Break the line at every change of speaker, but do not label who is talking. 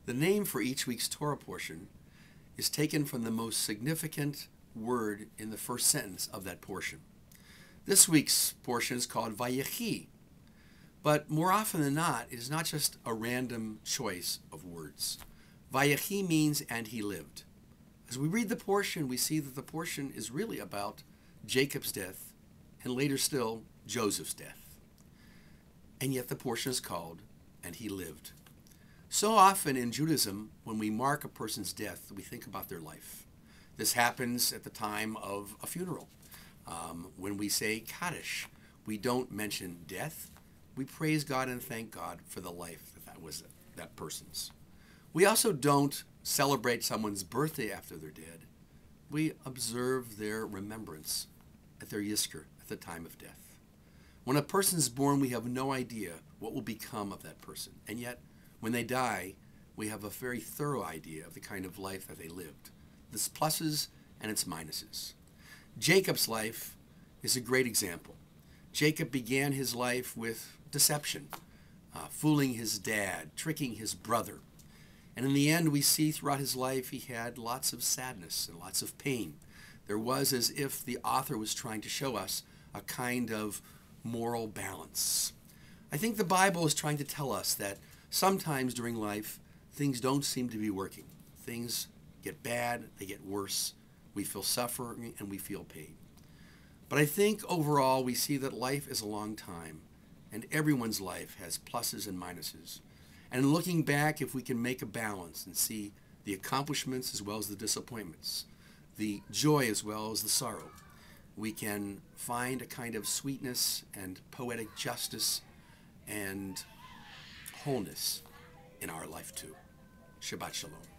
The name for each week's Torah portion is taken from the most significant word in the first sentence of that portion. This week's portion is called Vayechi, but more often than not, it is not just a random choice of words. Vayechi means, and he lived. As we read the portion, we see that the portion is really about Jacob's death, and later still, Joseph's death. And yet the portion is called, and he lived. So often in Judaism, when we mark a person's death, we think about their life. This happens at the time of a funeral. When we say Kaddish, we don't mention death. We praise God and thank God for the life that was that person's. We also don't celebrate someone's birthday after they're dead. We observe their remembrance at their Yizkor, at the time of death. When a person is born, we have no idea what will become of that person. And yet, when they die, we have a very thorough idea of the kind of life that they lived. Its pluses and its minuses. Jacob's life is a great example. Jacob began his life with deception, fooling his dad, tricking his brother. And in the end, we see throughout his life he had lots of sadness and lots of pain. There was as if the author was trying to show us a kind of moral balance. I think the Bible is trying to tell us that sometimes during life, things don't seem to be working. Things get bad, they get worse. We feel suffering and we feel pain. But I think overall we see that life is a long time, and everyone's life has pluses and minuses. And in looking back, if we can make a balance and see the accomplishments as well as the disappointments, the joy as well as the sorrow, we can find a kind of sweetness and poetic justice and wholeness in our life too. Shabbat Shalom.